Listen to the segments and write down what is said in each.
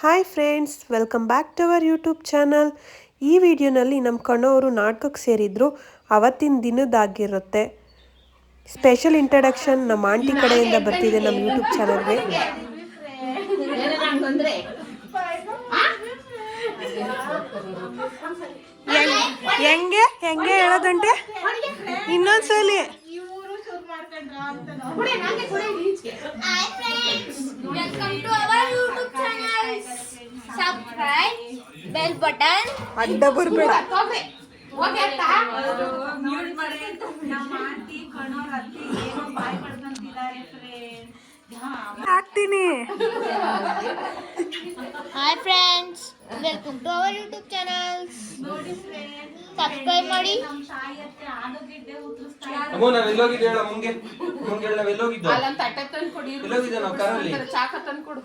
Hi friends, welcome back to our YouTube channel. ಈ ವಿಡಿಯೋನಲ್ಲಿ ನಮ್ಮ ಕಣ್ಣವರು ನಾಟಕಕ್ಕೆ ಸೇರಿದ್ರು. ಅವತ್ತಿನ ದಿನದಾಗಿರುತ್ತೆ. ಸ್ಪೆಷಲ್ ಇಂಟ್ರಡಕ್ಷನ್ ನಮ್ಮ ಆಂಟಿ ಕಡೆಯಿಂದ ಬರ್ತಿದೆ ನಮ್ಮ ಯೂಟ್ಯೂಬ್ ಚಾನಲ್ಗೆ. ಹೆಂಗೆ ಹೆಂಗೆ ಹೇಳೋದಂటే ಇನ್ನೊಂದ್ಸಲಿ Welcome to our YouTube channel. Subscribe, bell button. ಅಡ್ಡ ಬರ್ಬೇಡ. ಹಾಕ್ತೀನಿ. Hi friends, welcome to our YouTube channel. Subscribe ಮಾಡಿ. ಅಮ್ಮ ನಾವೆಲ್ಲೋಗಿದ್ದೆ ಹೇಳ ಮುಂಗೆ ನಾವೆಲ್ಲೋಗಿದ್ದು ಅಲ್ಲಂತ ತಟ್ಟೆ ತಂದು ಕೊಡಿ. ಎಲ್ಲೋಗಿದ್ದೆ ನಾವು ಕಾರಲ್ಲಿ ಚಾಕ ತಂದು ಕೊಡು.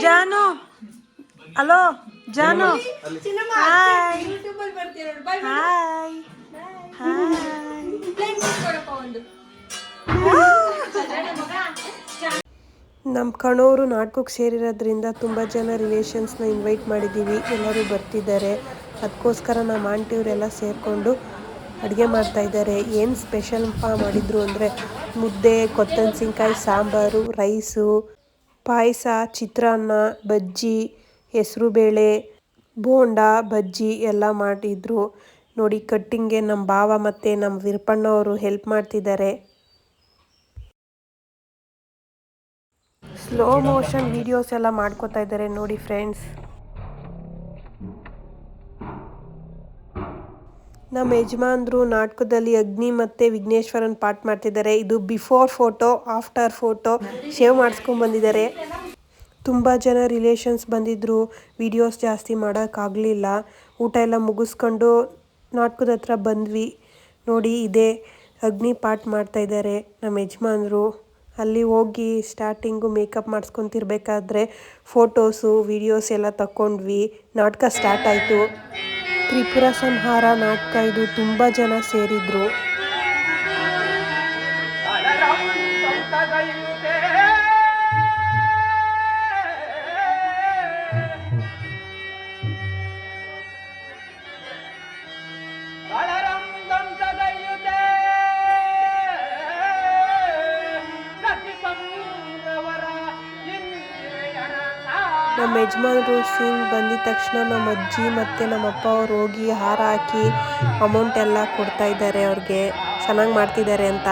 ಜಾನು, ಹಲೋ ಜಾನು. Hi hi hi. ನಮ್ಮ ಕಣೋರು ನಾಟಕಕ್ಕೆ ಸೇರಿರೋದ್ರಿಂದ ತುಂಬ ಜನ ರಿಲೇಷನ್ಸ್ನ ಇನ್ವೈಟ್ ಮಾಡಿದ್ದೀವಿ. ಎಲ್ಲರೂ ಬರ್ತಿದ್ದಾರೆ. ಅದಕ್ಕೋಸ್ಕರ ನಮ್ಮ ಆಂಟಿಯವರೆಲ್ಲ ಸೇರಿಕೊಂಡು ಅಡುಗೆ ಮಾಡ್ತಾಯಿದ್ದಾರೆ. ಏನು ಸ್ಪೆಷಲ್ ಮಾಡಿದರು ಅಂದರೆ ಮುದ್ದೆ, ಕೊತ್ತಂಬರಿಕಾಯಿ ಸಾಂಬಾರು, ರೈಸು, ಪಾಯಸ, ಚಿತ್ರಾನ್ನ, ಬಜ್ಜಿ, ಹೆಸರುಬೇಳೆ, ಬೋಂಡ, ಬಜ್ಜಿ ಎಲ್ಲ ಮಾಡಿದರು. ನೋಡಿ, ಕಟ್ಟಿಂಗ್ಗೆ ನಮ್ಮ ಭಾವ ಮತ್ತು ನಮ್ಮ ವಿರಪಣ್ಣವರು ಹೆಲ್ಪ್ ಮಾಡ್ತಿದ್ದಾರೆ. ಸ್ಲೋ ಮೋಷನ್ ವಿಡಿಯೋಸ್ ಎಲ್ಲ ಮಾಡ್ಕೋತಾ ಇದ್ದಾರೆ ನೋಡಿ ಫ್ರೆಂಡ್ಸ್. ನಮ್ಮ ಯಜಮಾನ್ರು ನಾಟಕದಲ್ಲಿ ಅಗ್ನಿ ಮತ್ತು ವಿಘ್ನೇಶ್ವರನ್ ಪಾಠ ಮಾಡ್ತಿದ್ದಾರೆ. ಇದು before photo, after photo shave ಮಾಡಿಸ್ಕೊಂಡ್ಬಂದಿದ್ದಾರೆ. ತುಂಬ ಜನ ರಿಲೇಷನ್ಸ್ ಬಂದಿದ್ದರು. ವಿಡಿಯೋಸ್ ಜಾಸ್ತಿ ಮಾಡೋಕ್ಕಾಗಲಿಲ್ಲ. ಊಟ ಎಲ್ಲ ಮುಗಿಸ್ಕೊಂಡು ನಾಟಕದ ಹತ್ರ ಬಂದ್ವಿ. ನೋಡಿ, ಇದೇ ಅಗ್ನಿ ಪಾಠ ಮಾಡ್ತಾಯಿದ್ದಾರೆ ನಮ್ಮ ಯಜಮಾನ್ರು. ಅಲ್ಲಿ ಹೋಗಿ ಸ್ಟಾರ್ಟಿಂಗು ಮೇಕಪ್ ಮಾಡಿಸ್ಕೊತಿರ್ಬೇಕಾದ್ರೆ ಫೋಟೋಸು ವಿಡಿಯೋಸ್ ಎಲ್ಲ ತಗೊಂಡ್ವಿ. ನಾಟಕ ಸ್ಟಾರ್ಟ್ ಆಯಿತು. ತ್ರಿಪುರ ಸಂಹಾರ ನಾಟಕ ಇದು. ತುಂಬ ಜನ ಸೇರಿದ್ರು. ನಮ್ಮ ಯಜಮಾನರು ಸೀನ್ ಬಂದಿದ ತಕ್ಷಣ ನಮ್ಮ ಅಜ್ಜಿ ಮತ್ತು ನಮ್ಮ ಅಪ್ಪ ಅವ್ರು ಹೋಗಿ ಹಾರ ಹಾಕಿ ಅಮೌಂಟ್ ಎಲ್ಲ ಕೊಡ್ತಾ ಇದ್ದಾರೆ. ಅವ್ರಿಗೆ ಚೆನ್ನಾಗಿ ಮಾಡ್ತಿದ್ದಾರೆ ಅಂತ.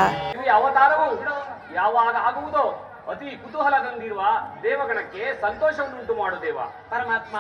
ಯಾವಾಗ ಆಗುವುದೋ ಅತಿ ಕುತೂಹಲದಿಂದಿರುವ ದೇವಗಣಕ್ಕೆ ಸಂತೋಷವನ್ನುಂಟು ಮಾಡು ದೇವ ಪರಮಾತ್ಮ.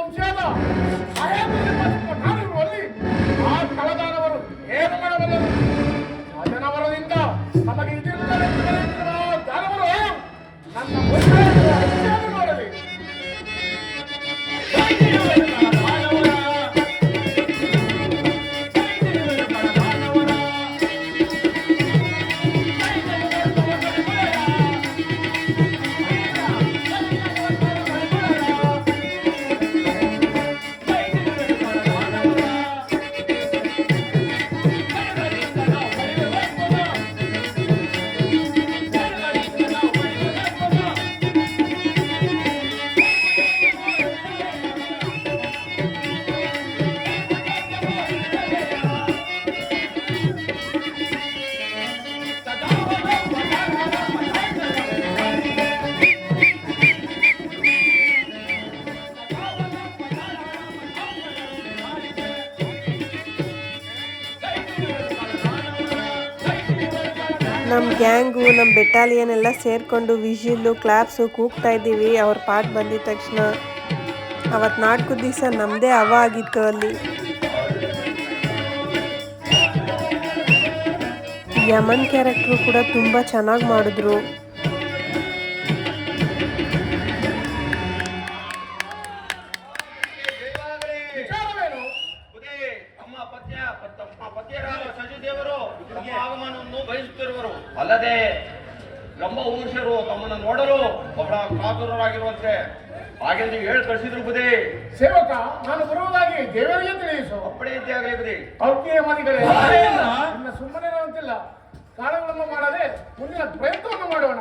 ವಂಶದ ನಾನಿರುವಲ್ಲಿ ಆ ಕಳದಾನವರು ಏನು ಮಾಡಬಲ್ಲರು? ರಾಜನವರದಿಂದ ನಮಗೆ ದಾನವರು ನನ್ನ ವಂಶವನ್ನು ಮಾಡಲಿ. ನಮ್ಮ ಗ್ಯಾಂಗು ನಮ್ಮ ಬೆಟಾಲಿಯನ್ ಎಲ್ಲ ಸೇರಿಕೊಂಡು ವಿಷಿಲ್ಲು ಕ್ಲಾಪ್ಸು ಕೂಗ್ತಾ ಇದ್ದೀವಿ. ಅವ್ರ ಪಾಠ ಬಂದಿದ ತಕ್ಷಣ ಅವತ್ತು ನಾಟಕದ ದಿವಸ ನಮ್ಮದೇ ಹವ ಆಗಿತ್ತು ಅಲ್ಲಿ. ಯಮನ್ ಕ್ಯಾರೆಕ್ಟ್ರು ಕೂಡ ತುಂಬ ಚೆನ್ನಾಗಿ ಮಾಡಿದ್ರು. ಅಲ್ಲದೆ ಲಂಬ ವಂಶರು ತಮ್ಮನ್ನು ನೋಡಲು ಬಹಳ ಕಾತುರರಾಗಿರುವಂತೆ ಹಾಗೆ ನೀವು ಹೇಳಿ ಕಳಿಸಿದ್ರು ಬುದೇ. ಸೇವಕ, ನಾನು ಬರುವುದಾಗಿ ದೇವರಿಗೆ ತಿಳಿಸು. ಅಪ್ಪಣೆಯಂತೆ ಆಗಲಿ ಬುದೇ. ಔಕಿಯ ಮದಿಗಳೇ, ಇನ್ನು ಸುಮ್ಮನೆ ಅಂತಿಲ್ಲ. ಕಾಳಗಳನ್ನು ಮಾಡದೆ ಮುಂದಿನ ಪ್ರಯತ್ನವನ್ನು ಮಾಡೋಣ.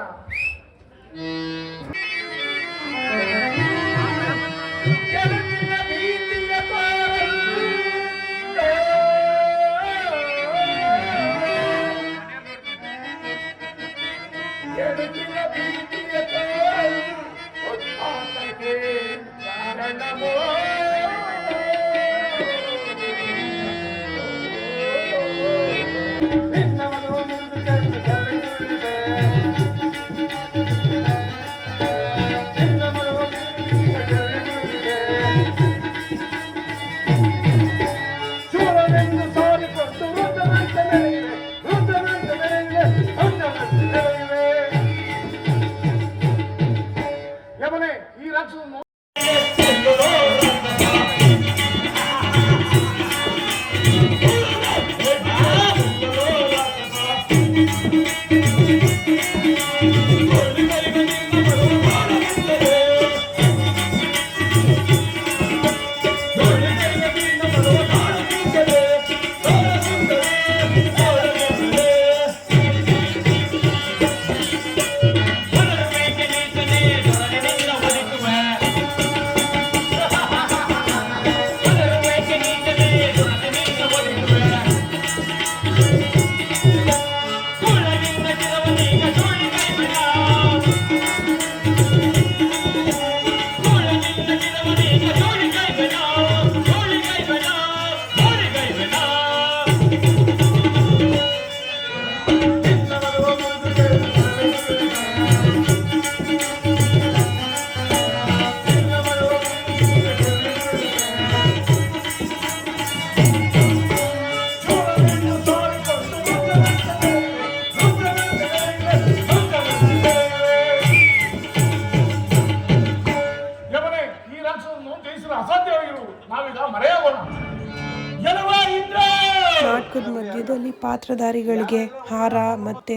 ನಾಟಕದ ಮಧ್ಯದಲ್ಲಿ ಪಾತ್ರಧಾರಿಗಳಿಗೆ ಹಾರ ಮತ್ತು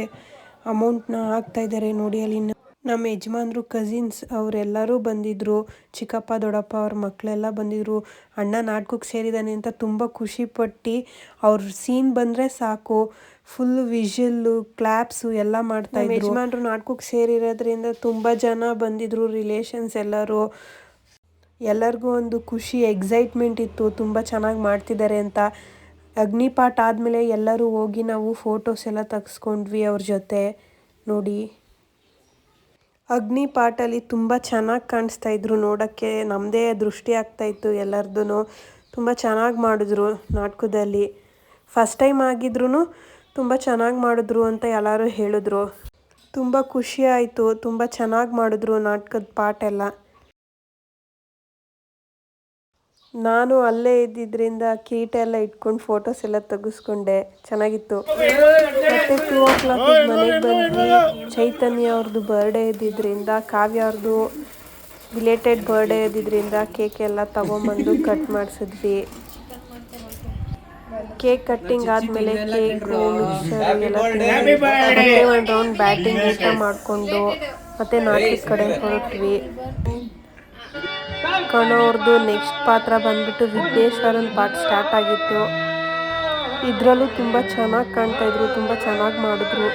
ಅಮೌಂಟ್ನ ಹಾಕ್ತಾ ಇದ್ದಾರೆ ನೋಡಿ. ಅಲ್ಲಿ ನಮ್ಮ ಯಜಮಾನ್ರು ಕಸಿನ್ಸ್ ಅವರೆಲ್ಲರೂ ಬಂದಿದ್ದರು. ಚಿಕ್ಕಪ್ಪ ದೊಡ್ಡಪ್ಪ ಅವ್ರ ಮಕ್ಕಳೆಲ್ಲ ಬಂದಿದ್ದರು. ಅಣ್ಣ ನಾಟಕಕ್ಕೆ ಸೇರಿದ್ದಾನೆ ಅಂತ ತುಂಬ ಖುಷಿಪಟ್ಟು ಅವ್ರ ಸೀನ್ ಬಂದರೆ ಸಾಕು ಫುಲ್ ವಿಷಲ್ಲು ಕ್ಲಾಪ್ಸು ಎಲ್ಲ ಮಾಡ್ತಾಯಿದ್ರು. ಯಜಮಾನ್ರು ನಾಟಕಕ್ಕೆ ಸೇರಿರೋದ್ರಿಂದ ತುಂಬ ಜನ ಬಂದಿದ್ದರು, ರಿಲೇಷನ್ಸ್ ಎಲ್ಲರಿಗೂ ಒಂದು ಖುಷಿ ಎಕ್ಸೈಟ್ಮೆಂಟ್ ಇತ್ತು, ತುಂಬ ಚೆನ್ನಾಗಿ ಮಾಡ್ತಿದ್ದಾರೆ ಅಂತ. ಅಗ್ನಿಪಾಠ ಆದಮೇಲೆ ಎಲ್ಲರೂ ಹೋಗಿ ನಾವು ಫೋಟೋಸ್ ಎಲ್ಲ ತೆಗೆಸ್ಕೊಂಡ್ವಿ ಅವ್ರ ಜೊತೆ ನೋಡಿ. ಅಗ್ನಿಪಾಠಲ್ಲಿ ತುಂಬ ಚೆನ್ನಾಗಿ ಕಾಣಿಸ್ತಾ ಇದ್ರು ನೋಡೋಕ್ಕೆ, ನಮ್ಮದೇ ದೃಷ್ಟಿ ಆಗ್ತಾಯಿತ್ತು ಎಲ್ಲರದ್ದು. ತುಂಬ ಚೆನ್ನಾಗಿ ಮಾಡಿದ್ರು ನಾಟಕದಲ್ಲಿ. ಫಸ್ಟ್ ಟೈಮ್ ಆಗಿದ್ರೂ ತುಂಬ ಚೆನ್ನಾಗಿ ಮಾಡಿದ್ರು ಅಂತ ಎಲ್ಲರೂ ಹೇಳಿದ್ರು. ತುಂಬ ಖುಷಿ ಆಯಿತು, ತುಂಬ ಚೆನ್ನಾಗಿ ಮಾಡಿದ್ರು ನಾಟಕದ ಪಾಠ ಎಲ್ಲ. ನಾನು ಅಲ್ಲೇ ಇದ್ದಿದ್ದರಿಂದ ಕಿರೀಟ ಎಲ್ಲ ಇಟ್ಕೊಂಡು ಫೋಟೋಸ್ ಎಲ್ಲ ತೆಗೆಸ್ಕೊಂಡೆ, ಚೆನ್ನಾಗಿತ್ತು. ಮತ್ತು 2 o'clock ಮನೆಗೆ ಬಂದ್ವಿ. ಚೈತನ್ಯ ಅವ್ರದ್ದು ಬರ್ಡೇ ಇದ್ದಿದ್ದರಿಂದ, ಕಾವ್ಯ ಅವ್ರದ್ದು ಬಿಲೇಟೆಡ್ ಬರ್ಡೇ ಇದ್ದಿದ್ದರಿಂದ ಕೇಕ್ ಎಲ್ಲ ತಗೊಂಬಂದು ಕಟ್ ಮಾಡಿಸಿದ್ವಿ. ಕೇಕ್ ಕಟ್ಟಿಂಗ್ ಆದಮೇಲೆ ಕೇಕು ಮಿಕ್ಸರ್ ಎಲ್ಲ ಮತ್ತೆ ಒಂದು ರೌಂಡ್ ಬ್ಯಾಟಿಂಗ್ ಊಟ ಮಾಡಿಕೊಂಡು ಮತ್ತೆ ನಾಟಕದ ಕಡೆ ಹೊರಟ್ವಿ. ಕಣೋರ್ದು ನೆಕ್ಸ್ಟ್ ಪಾತ್ರ ಬಂದ್ಬಿಟ್ಟು ವಿಘ್ನೇಶ್ವರನ್ ಪಾಠ ಸ್ಟಾರ್ಟ್ ಆಗಿತ್ತು. ಇದರಲ್ಲೂ ತುಂಬ ಚೆನ್ನಾಗಿ ಕಾಣ್ತಾ ಇದ್ರು, ತುಂಬ ಚೆನ್ನಾಗಿ ಮಾಡಿದ್ರು.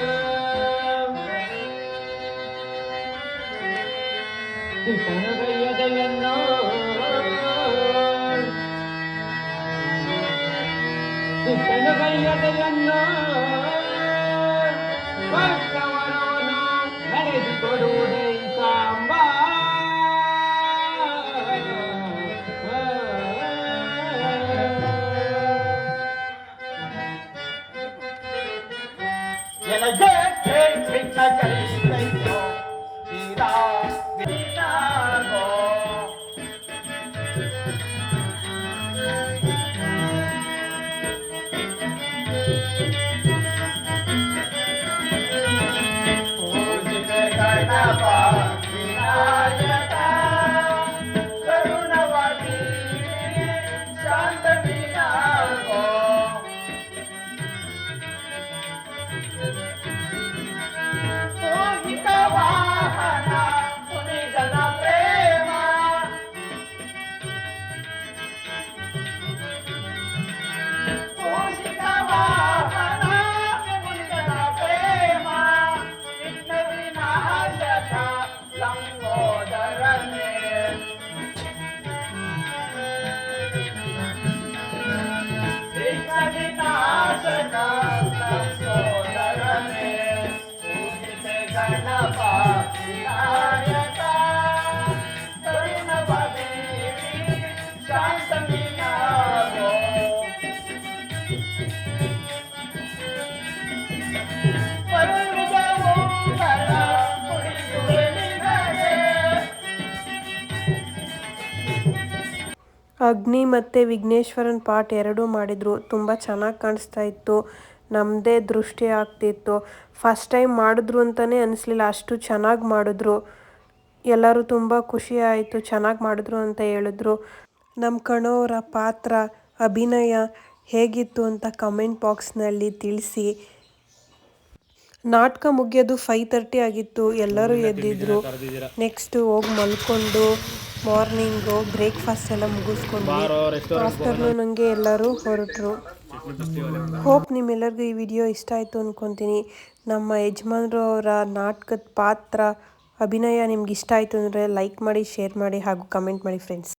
ಅಗ್ನಿ ಮತ್ತು ವಿಘ್ನೇಶ್ವರನ್ ಪಾಠ ಎರಡೂ ಮಾಡಿದರು. ತುಂಬ ಚೆನ್ನಾಗಿ ಕಾಣಿಸ್ತಾ ಇತ್ತು, ನಮ್ಮದೇ ದೃಷ್ಟಿ ಆಗ್ತಿತ್ತು. ಫಸ್ಟ್ ಟೈಮ್ ಮಾಡಿದ್ರು ಅಂತಲೇ ಅನಿಸ್ಲಿಲ್ಲ, ಅಷ್ಟು ಚೆನ್ನಾಗಿ ಮಾಡಿದ್ರು. ಎಲ್ಲರೂ ತುಂಬ ಖುಷಿ ಆಯಿತು, ಚೆನ್ನಾಗಿ ಮಾಡಿದ್ರು ಅಂತ ಹೇಳಿದ್ರು. ನಮ್ಮ ಕಣೋರ ಪಾತ್ರ ಅಭಿನಯ ಹೇಗಿತ್ತು ಅಂತ ಕಮೆಂಟ್ ಬಾಕ್ಸ್ನಲ್ಲಿ ತಿಳಿಸಿ. ನಾಟಕ ಮುಗಿಯೋದು 5:30 ಆಗಿತ್ತು. ಎಲ್ಲರೂ ಎದ್ದಿದ್ರು. ನೆಕ್ಸ್ಟು ಹೋಗಿ ಮಲ್ಕೊಂಡು ಮಾರ್ನಿಂಗು ಬ್ರೇಕ್ಫಾಸ್ಟ್ ಎಲ್ಲ ಮುಗಿಸ್ಕೊಂಡು ಆಫ್ಟರ್ನೂನಂಗೆ ಎಲ್ಲರೂ ಹೊರಟರು. ಹೋಪ್ ನಿಮ್ಮೆಲ್ಲರಿಗೂ ಈ ವಿಡಿಯೋ ಇಷ್ಟ ಆಯಿತು ಅಂದ್ಕೊತೀನಿ. ನಮ್ಮ ಯಜಮಾನ್ರವರ ನಾಟಕದ ಪಾತ್ರ ಅಭಿನಯ ನಿಮ್ಗೆ ಇಷ್ಟ ಆಯಿತು ಅಂದರೆ ಲೈಕ್ ಮಾಡಿ, ಶೇರ್ ಮಾಡಿ ಹಾಗೂ ಕಮೆಂಟ್ ಮಾಡಿ ಫ್ರೆಂಡ್ಸ್.